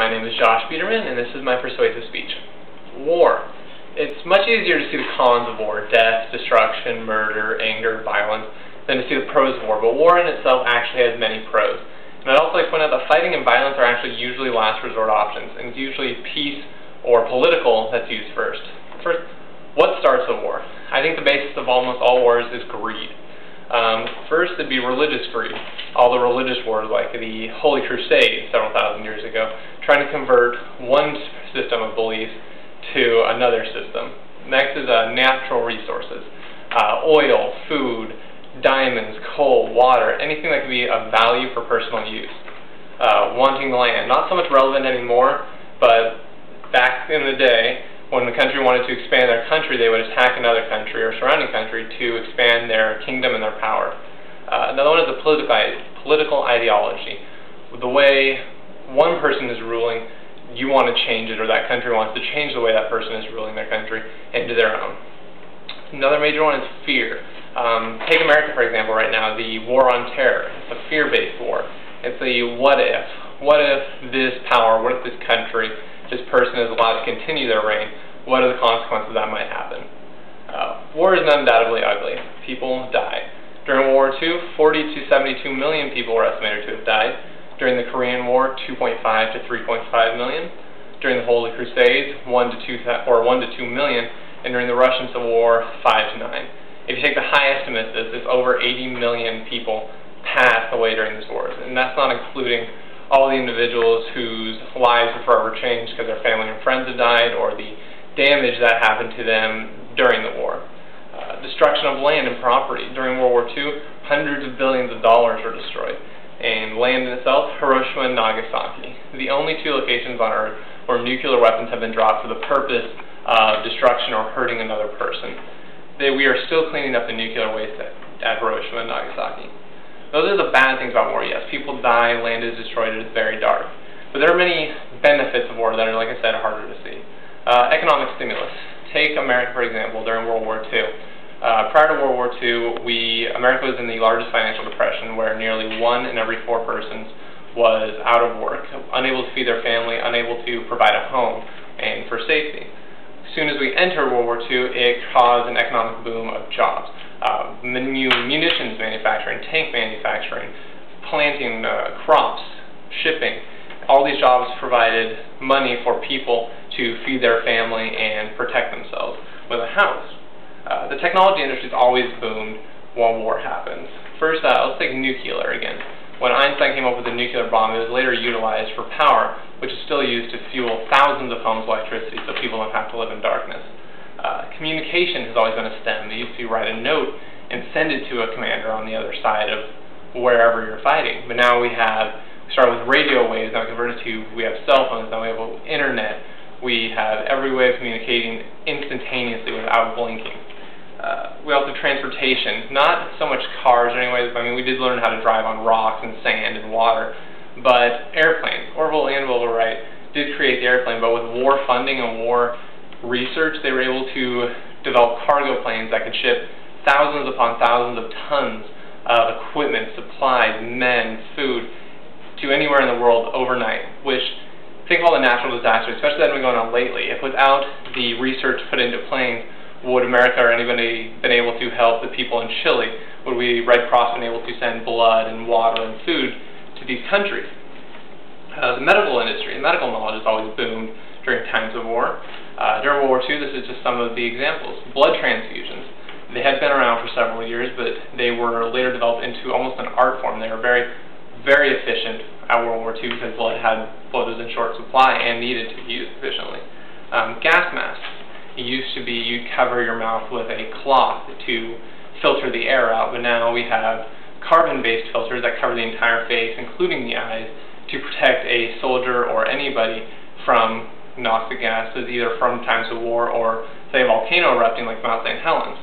my name is Josh Biederman, and this is my persuasive speech. War. It's much easier to see the cons of war, death, destruction, murder, anger, violence, than to see the pros of war, but war in itself actually has many pros. And I'd also like to point out that fighting and violence are actually usually last resort options, and it's usually peace or political that's used first. First, what starts a war? I think the basis of almost all wars is greed. First, it'd be religious greed. All the religious wars, like the Holy Crusade several thousand years ago, trying to convert one system of beliefs to another system. Next is natural resources. Oil, food, diamonds, coal, water, anything that could be of value for personal use. Wanting land, not so much relevant anymore, but back in the day, when the country wanted to expand their country, they would attack another country or surrounding country to expand their kingdom and their power. Another one is a political ideology. The way one person is ruling, you want to change it, or that country wants to change the way that person is ruling their country into their own. Another major one is fear. Take America, for example, right now, the war on terror. It's a fear-based war. It's a what if. What if this power, what if this country, this person is allowed to continue their reign? What are the consequences that might happen? War is undoubtedly ugly. People die. During World War II, 40 to 72 million people were estimated to have died. During the Korean War, 2.5 to 3.5 million. During the Holy Crusades, 1 to 2 million. And during the Russian Civil War, 5 to 9. If you take the high estimates, it's over 80 million people passed away during these wars. And that's not including all the individuals whose lives were forever changed because their family and friends had died, or the damage that happened to them during the war. Destruction of land and property. During World War II, hundreds of billions of dollars were destroyed. And land in itself, Hiroshima and Nagasaki. The only two locations on Earth where nuclear weapons have been dropped for the purpose of destruction or hurting another person. We are still cleaning up the nuclear waste at Hiroshima and Nagasaki. Those are the bad things about war, yes. People die, land is destroyed, it is very dark. But there are many benefits of war that are, like I said, harder to see. Economic stimulus. Take America, for example, during World War II. Prior to World War II, America was in the largest financial depression, where nearly 1 in every 4 persons was out of work, unable to feed their family, unable to provide a home and for safety. As soon as we entered World War II, it caused an economic boom of jobs. Munitions manufacturing, tank manufacturing, planting crops, shipping. All these jobs provided money for people to feed their family and protect themselves with a house. The technology industry has always boomed while war happens. First, let's take nuclear again. When Einstein came up with the nuclear bomb, it was later utilized for power, which is still used to fuel thousands of homes with electricity so people don't have to live in darkness. Communication has always been a STEM. They used to write a note and send it to a commander on the other side of wherever you're fighting. But now we started with radio waves, now we converted to, we have cell phones, now we have internet. We have every way of communicating instantaneously without blinking. We also have transportation, not so much cars anyways. I mean, we did learn how to drive on rocks and sand and water, but airplanes. Orville and Wilbur Wright did create the airplane, but with war funding and war research, they were able to develop cargo planes that could ship thousands upon thousands of tons of equipment, supplies, men, food to anywhere in the world overnight, which, think of all the natural disasters, especially that have been going on lately. If without the research put into planes, would America or anybody been able to help the people in Chile? Would Red Cross been able to send blood and water and food to these countries? The medical industry and medical knowledge has always boomed during times of war. During World War II, this is just some of the examples. Blood transfusions. They had been around for several years, but they were later developed into almost an art form. They were very, very efficient at World War II because blood was in short supply and needed to be used efficiently. Gas masks. It used to be you'd cover your mouth with a cloth to filter the air out, but now we have carbon-based filters that cover the entire face, including the eyes, to protect a soldier or anybody from toxic gases, either from times of war or, say, a volcano erupting like Mount St. Helens.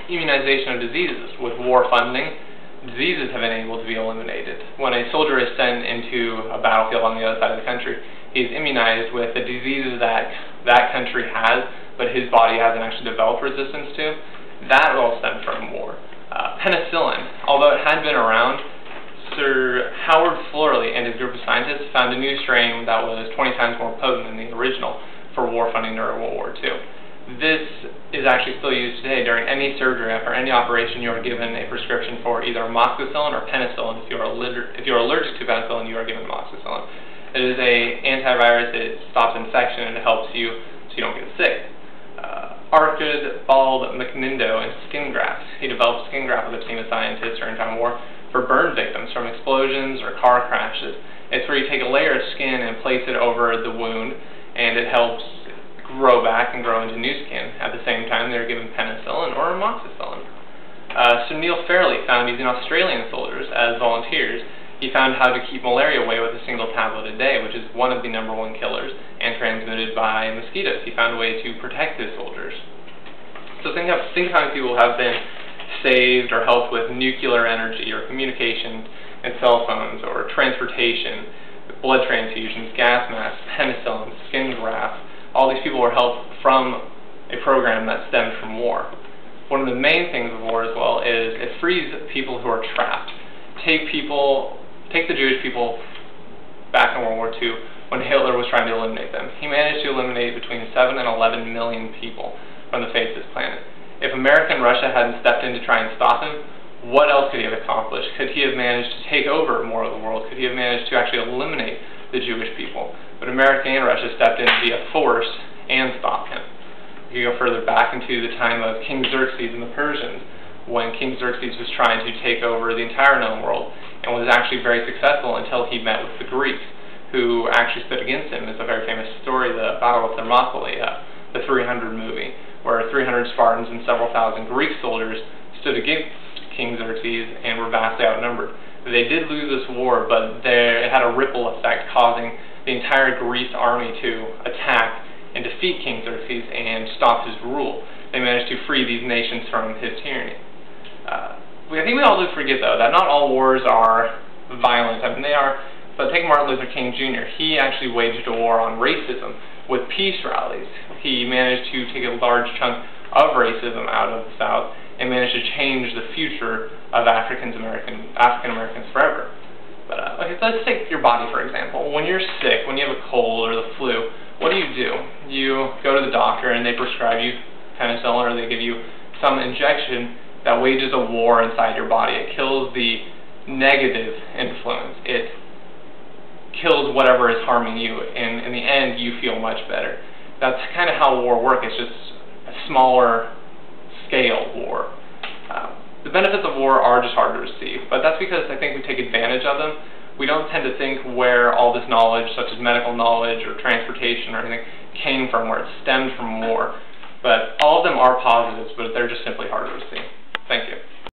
Immunization of diseases. With war funding, diseases have been able to be eliminated. When a soldier is sent into a battlefield on the other side of the country, he is immunized with the diseases that that country has, but his body hasn't actually developed resistance to. That all stemmed from war. Penicillin, although it had been around, Sir Howard Florley and his group of scientists found a new strain that was 20 times more potent than the original for war funding during World War II. This is actually still used today during any surgery or any operation. You are given a prescription for either amoxicillin or penicillin. If you are allergic to penicillin, you are given amoxicillin. It is an antivirus. It stops infection and it helps you so you don't get sick. Archibald McNindo and skin grafts. He developed skin graft with a team of scientists during time of war for burn victims from explosions or car crashes. It's where you take a layer of skin and place it over the wound, and it helps grow back and grow into new skin. At the same time, they were given penicillin or amoxicillin. Sir Neil Fairley found using Australian soldiers as volunteers, he found how to keep malaria away with a single tablet a day, which is one of the #1 killers and transmitted by mosquitoes. He found a way to protect his soldiers. So think how many people have been saved or helped with nuclear energy or communication and cell phones or transportation, blood transfusions, gas masks, penicillin, skin grafts. All these people were helped from a program that stemmed from war. One of the main things of war as well is it frees people who are trapped. Take the Jewish people back in World War II when Hitler was trying to eliminate them. He managed to eliminate between 7 and 11 million people from the face of this planet. If America and Russia hadn't stepped in to try and stop him, what else could he have accomplished? Could he have managed to take over more of the world? Could he have managed to actually eliminate the Jewish people? But America and Russia stepped in via force and stopped him. You go further back into the time of King Xerxes and the Persians, when King Xerxes was trying to take over the entire known world and was actually very successful until he met with the Greeks, who actually stood against him. It's a very famous story, the Battle of Thermopylae, the 300 movie, where 300 Spartans and several thousand Greek soldiers stood against King Xerxes and were vastly outnumbered. They did lose this war, but it had a ripple effect, causing the entire Greek army to attack and defeat King Xerxes and stop his rule. They managed to free these nations from his tyranny. I think we all do forget, though, that not all wars are violent. I mean, they are, but take Martin Luther King Jr. He actually waged a war on racism with peace rallies. He managed to take a large chunk of racism out of the South and managed to change the future of African Americans forever. But okay, so let's take your body, for example. When you're sick, when you have a cold or the flu, what do? You go to the doctor and they prescribe you penicillin, or they give you some injection that wages a war inside your body. It kills the negative influence. It kills whatever is harming you, and in the end, you feel much better. That's kind of how war works. It's just a smaller scale war. The benefits of war are just hard to receive, but that's because I think we take advantage of them. We don't tend to think where all this knowledge, such as medical knowledge or transportation or anything, came from, where it stemmed from war. But all of them are positives, but they're just simply hard to receive.